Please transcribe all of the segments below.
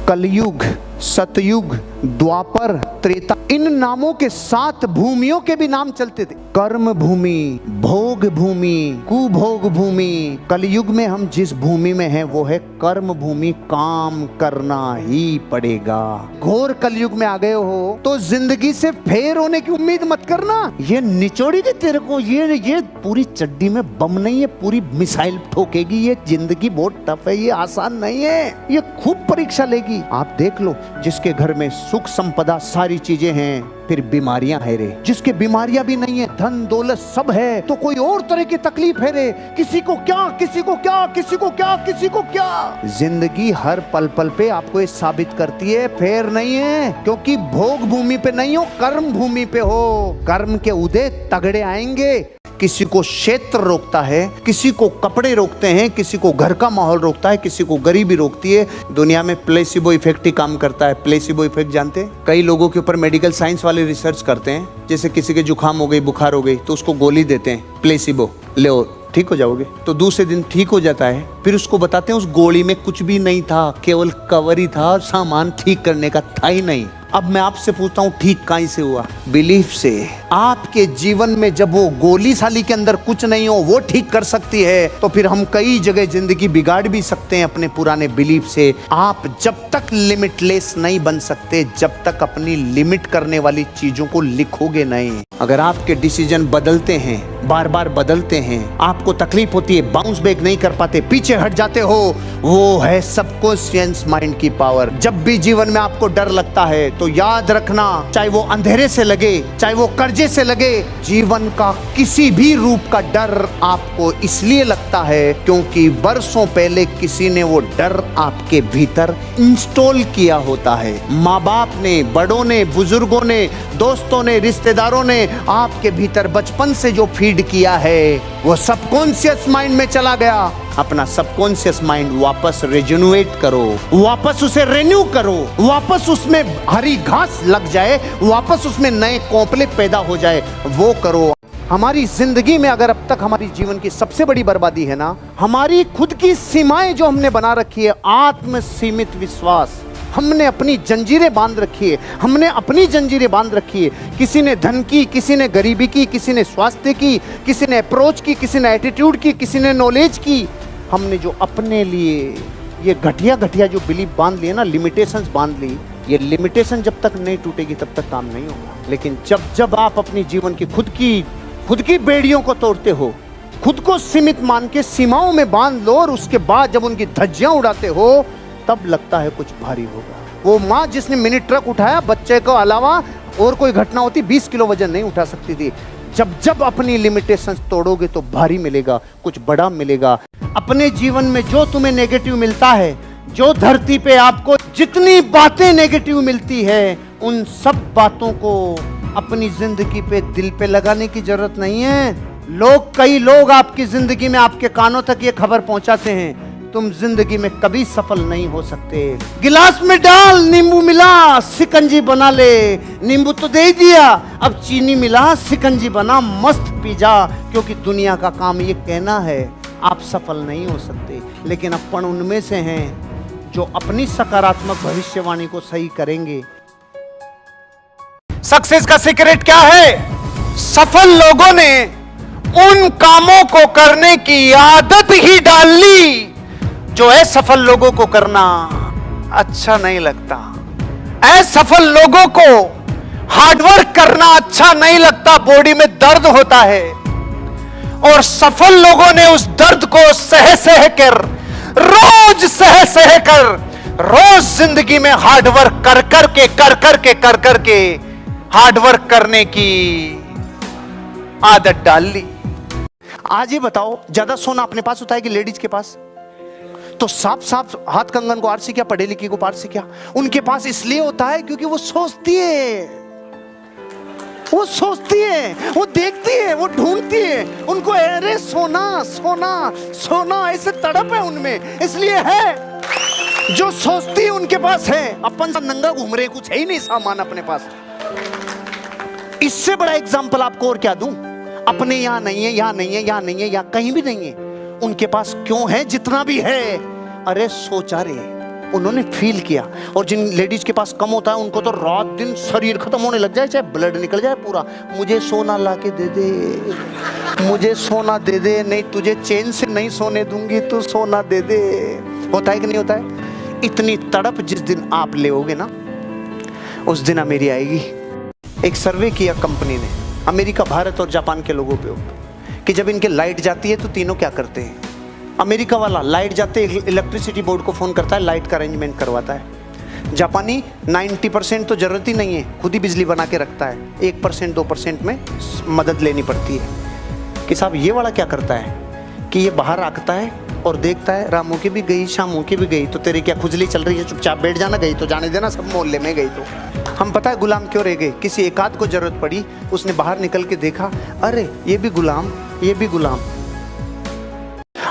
कलयुग, सतयुग, द्वापर, त्रेता, इन नामों के 7 भूमियों के भी नाम चलते थे। कर्म भूमि, भोग भूमि, कुभोग भूमि। कलयुग में हम जिस भूमि में हैं वो है कर्म भूमि, काम करना ही पड़ेगा। घोर कलयुग में आ गए हो तो जिंदगी से फेर होने की उम्मीद मत करना। ये निचोड़ी दे तेरे को, ये पूरी चड्डी में बम नहीं है, पूरी मिसाइल ठोकेगी। ये जिंदगी बहुत टफ है, ये आसान नहीं है, ये खूब परीक्षा लेगी। आप देख लो, जिसके घर में सुख संपदा सारी चीजें हैं, फिर बीमारियां है रे। जिसके बीमारियां भी नहीं है, धन दौलत सब है, तो कोई और तरह की तकलीफ है रे। किसी को क्या, किसी को क्या, किसी को क्या, किसी को क्या। जिंदगी हर पल पल पे आपको ये साबित करती है फेर नहीं है, क्योंकि भोग भूमि पे नहीं हो, कर्म भूमि पे हो। कर्म के उदय तगड़े आएंगे। किसी को क्षेत्र रोकता है, किसी को कपड़े रोकते हैं, किसी को घर का माहौल रोकता है, किसी को गरीबी रोकती है। दुनिया में प्लेसिबो इफेक्ट ही काम करता है। प्लेसिबो इफेक्ट जानते हैं? कई लोगों के ऊपर मेडिकल साइंस वाले रिसर्च करते हैं। जैसे किसी के जुकाम हो गई, बुखार हो गई, तो उसको गोली देते हैं प्लेसिबो, ले ठीक हो जाओगे। तो दूसरे दिन ठीक हो जाता है। फिर उसको बताते हैं उस गोली में कुछ भी नहीं था, केवल कवर ही था, सामान ठीक करने का था ही नहीं। अब मैं आपसे पूछता हूँ, ठीक कहीं से हुआ? बिलीफ से। आपके जीवन में जब वो गोली साली के अंदर कुछ नहीं हो, वो ठीक कर सकती है, तो फिर हम कई जगह जिंदगी बिगाड़ भी सकते हैं अपने पुराने बिलीफ से। आप जब तक लिमिटलेस नहीं बन सकते, जब तक अपनी लिमिट करने वाली चीजों को लिखोगे नहीं। अगर आपके डिसीजन बदलते हैं, बार बार बदलते हैं, आपको तकलीफ होती है, बाउंस बैक नहीं कर पाते, पीछे हट जाते हो, वो है सबकॉन्शियस माइंड की पावर। जब भी जीवन में आपको डर लगता है तो याद रखना, चाहे वो अंधेरे से लगे, चाहे वो कर्जे से लगे, जीवन का किसी भी रूप का डर आपको इसलिए लगता है क्योंकि बरसों पहले किसी ने वो डर आपके भीतर इंस्टॉल किया होता है। माँ बाप ने, बड़ों ने, बुजुर्गों ने, दोस्तों ने, रिश्तेदारों ने आपके भीतर बचपन से जो फीड किया है, वो सबकॉन्शियस माइंड में चला गया। अपना सबकॉन्शियस माइंड वापस रिजेन्युएट करो, वापस उसे रिन्यू करो, वापस उसमें हरी घास लग जाए, वापस उसमें नए कोपले पैदा हो जाए, वो करो। हमारी जिंदगी में अगर अब तक हमारी जीवन की सबसे बड़ी बर्बादी है ना, हमारी खुद की सीमाएं जो हमने बना रखी है, आत्म सीमित विश्वास। हमने अपनी जंजीरें बांध रखी है, हमने अपनी जंजीरें बांध रखी है। किसी ने धन की, किसी ने गरीबी की, किसी ने स्वास्थ्य की, किसी ने अप्रोच की, किसी ने एटीट्यूड की, किसी ने नॉलेज की। हमने जो अपने लिए ये घटिया घटिया जो बिलीफ बांध लिए ना, लिमिटेशंस बांध ली, ये लिमिटेशन जब तक नहीं टूटेगी तब तक काम नहीं होगा। लेकिन जब जब आप अपनी जीवन की खुद की बेड़ियों को तोड़ते हो, खुद को सीमित मान के सीमाओं में बांध लो, और उसके बाद जब उनकी धज्जियां उड़ाते हो, तब लगता है कुछ भारी होगा। वो माँ जिसने मिनी ट्रक उठाया, बच्चे को अलावा और कोई घटना होती 20 किलो वजन नहीं उठा सकती थी। जब जब अपनी लिमिटेशंस तोड़ोगे तो भारी मिलेगा, कुछ बड़ा मिलेगा। अपने जीवन में जो तुम्हें नेगेटिव मिलता है, जो धरती पे आपको जितनी बातें नेगेटिव मिलती है, उन सब बातों को अपनी जिंदगी पे, दिल पे लगाने की जरूरत नहीं है। कई लोग आपकी जिंदगी में आपके कानों तक ये खबर पहुंचाते हैं, तुम जिंदगी में कभी सफल नहीं हो सकते। गिलास में डाल, नींबू मिला, सिकंजी बना ले। नींबू तो दे दिया, अब चीनी मिला, सिकंजी बना, मस्त पी जा। क्योंकि दुनिया का काम ये कहना है आप सफल नहीं हो सकते, लेकिन अपन उनमें से हैं जो अपनी सकारात्मक भविष्यवाणी को सही करेंगे। सक्सेस का सीक्रेट क्या है? सफल लोगों ने उन कामों को करने की आदत ही डाल ली जो असफल लोगों को करना अच्छा नहीं लगता। असफल लोगों को हार्डवर्क करना अच्छा नहीं लगता, बॉडी में दर्द होता है। और सफल लोगों ने उस दर्द को सह सह कर, रोज सह सह कर, रोज जिंदगी में हार्डवर्क कर करके हार्डवर्क करने की आदत डाल ली। आज ही बताओ, ज्यादा सोना अपने पास होता है कि लेडीज के पास? तो साफ हाथ कंगन को आरसी क्या, पढ़े लिखी को पारसी क्या? उनके पास इसलिए होता है क्योंकि वो सोचती है, वो देखती है, वो ढूंढती है। उनको अरे सोना सोना सोना ऐसे तड़प है उनमें, इसलिए है। जो सोचती है उनके पास है। अपन सब नंगा घूम रहे, कुछ है ही नहीं सामान अपने पास। इससे बड़ा एग्जाम्पल आपको और क्या दूं? अपने यहाँ नहीं है, यहाँ नहीं है, यहाँ नहीं है, यहाँ कहीं भी नहीं है। उनके पास क्यों है जितना भी है? अरे सोचा रे, उन्होंने फील किया। और जिन लेडीज के पास कम होता है उनको तो रात दिन शरीर खत्म होने लग जाए, चाहे ब्लड निकल जाए पूरा, मुझे सोना ला के दे दे, मुझे सोना दे दे, नहीं तुझे चैन से नहीं सोने दूंगी, तू सोना दे दे। होता है कि नहीं होता है? इतनी तड़प जिस दिन आप लेओगे ना, उस दिन अमेरी आएगी। एक सर्वे किया कंपनी ने अमेरिका, भारत और जापान के लोगों पे कि जब इनके लाइट जाती है तो तीनों क्या करते हैं। अमेरिका वाला लाइट जाते इलेक्ट्रिसिटी बोर्ड को फ़ोन करता है, लाइट का अरेंजमेंट करवाता है। जापानी 90% तो ज़रूरत ही नहीं है, खुद ही बिजली बना के रखता है, 1% 2% में मदद लेनी पड़ती है। कि साहब ये वाला क्या करता है कि ये बाहर आकता है और देखता है रामू की भी गई, शामू की भी गई, तो तेरी क्या खुजली चल रही है, चुपचाप बैठ जाना, गई तो जाने देना, सब मोहल्ले में गई तो। हम पता है गुलाम क्यों रह गए? किसी एक आध को जरूरत पड़ी, उसने बाहर निकल के देखा, अरे ये भी गुलाम, ये भी गुलाम।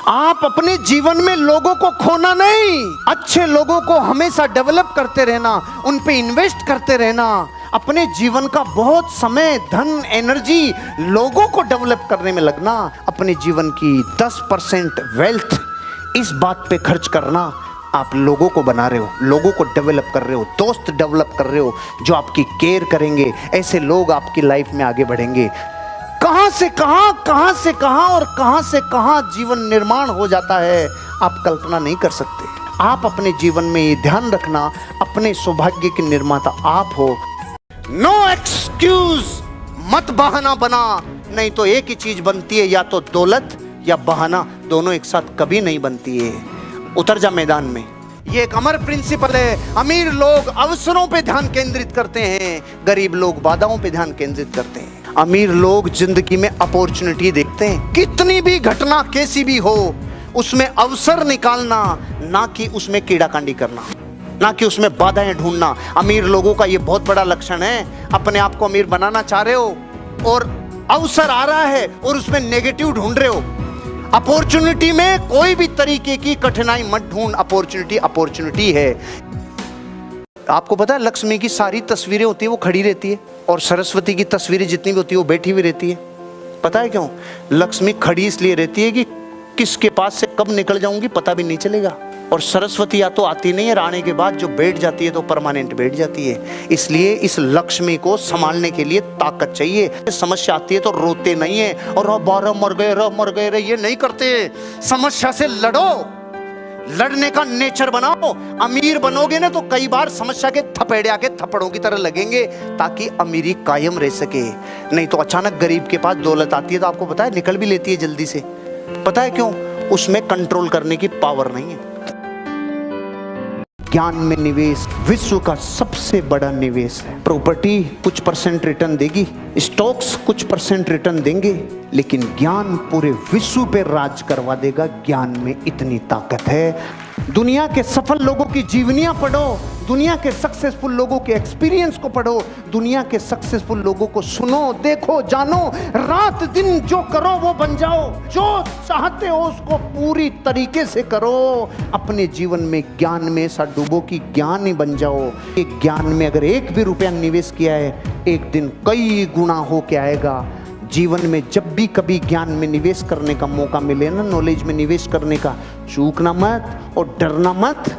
आप अपने जीवन में लोगों को खोना नहीं, अच्छे लोगों को हमेशा डेवलप करते रहना, उन पे इन्वेस्ट करते रहना। अपने जीवन का बहुत समय, धन, एनर्जी लोगों को डेवलप करने में लगना। अपने जीवन की 10% वेल्थ इस बात पे खर्च करना, आप लोगों को बना रहे हो, लोगों को डेवलप कर रहे हो, दोस्त डेवलप कर रहे हो जो आपकी केयर करेंगे। ऐसे लोग आपकी लाइफ में आगे बढ़ेंगे। कहां से कहां, कहां से कहां और कहां से कहां जीवन निर्माण हो जाता है, आप कल्पना नहीं कर सकते। आप अपने जीवन में ये ध्यान रखना, अपने सौभाग्य के निर्माता आप हो। नो एक्सक्यूज, मत बहाना बना, नहीं तो एक ही चीज बनती है, या तो दौलत या बहाना, दोनों एक साथ कभी नहीं बनती है। उतर जा मैदान में। ये एक अमर प्रिंसिपल है। अमीर लोग अवसरों पे ध्यान केंद्रित करते हैं, गरीब लोग बाधाओं पे ध्यान केंद्रित करते हैं। अमीर लोग जिंदगी में अपॉर्चुनिटी देखते हैं, कितनी भी घटना कैसी भी हो उसमें अवसर निकालना, ना कि उसमें कीड़ाकांडी करना, ना कि उसमें बाधाएं ढूंढना। अमीर लोगों का ये बहुत बड़ा लक्षण है। अपने आप को अमीर बनाना चाह रहे हो और अवसर आ रहा है और उसमें नेगेटिव ढूंढ रहे हो। अपॉर्चुनिटी में कोई भी तरीके की कठिनाई मत ढूंढ, अपॉर्चुनिटी अपॉर्चुनिटी है। आपको पता है लक्ष्मी की सारी तस्वीरें होती है वो खड़ी रहती है, और सरस्वती की तस्वीरें जितनी भी होती है वो बैठी हुई रहती है। पता है क्यों? लक्ष्मी खड़ी इसलिए रहती है कि किसके पास से कब निकल जाऊंगी पता भी नहीं चलेगा। और सरस्वती या तो आती नहीं है, आने के बाद जो बैठ जाती है तो परमानेंट बैठ जाती है। इसलिए इस लक्ष्मी को संभालने के लिए ताकत चाहिए। समस्या आती है तो रोते नहीं है और बारह मर गए रे, ये नहीं करते। समस्या से लड़ो, लड़ने का नेचर बनाओ। अमीर बनोगे ना तो कई बार समस्या के थपेड़े आके थप्पड़ों की तरह लगेंगे, ताकि अमीरी कायम रह सके। नहीं तो अचानक गरीब के पास दौलत आती है तो आपको पता है निकल भी लेती है जल्दी से। पता है क्यों? उसमें कंट्रोल करने की पावर नहीं है। ज्ञान में निवेश विश्व का सबसे बड़ा निवेश है। प्रॉपर्टी कुछ % रिटर्न देगी, स्टॉक्स कुछ % रिटर्न देंगे, लेकिन ज्ञान पूरे विश्व पे राज करवा देगा। ज्ञान में इतनी ताकत है। दुनिया के सफल लोगों की जीवनियां पढ़ो, दुनिया के सक्सेसफुल लोगों के एक्सपीरियंस को पढ़ो, दुनिया के सक्सेसफुल लोगों को सुनो, देखो, जानो। रात दिन जो करो वो बन जाओ, जो चाहते हो उसको पूरी तरीके से करो। अपने जीवन में ज्ञान में ऐसा डूबो कि ज्ञान ही बन जाओ। एक ज्ञान में अगर एक भी रुपया निवेश किया है, एक दिन कई गुना हो के आएगा। जीवन में जब भी कभी ज्ञान में निवेश करने का मौका मिले ना, नॉलेज में निवेश करने का, चूकना मत और डरना मत।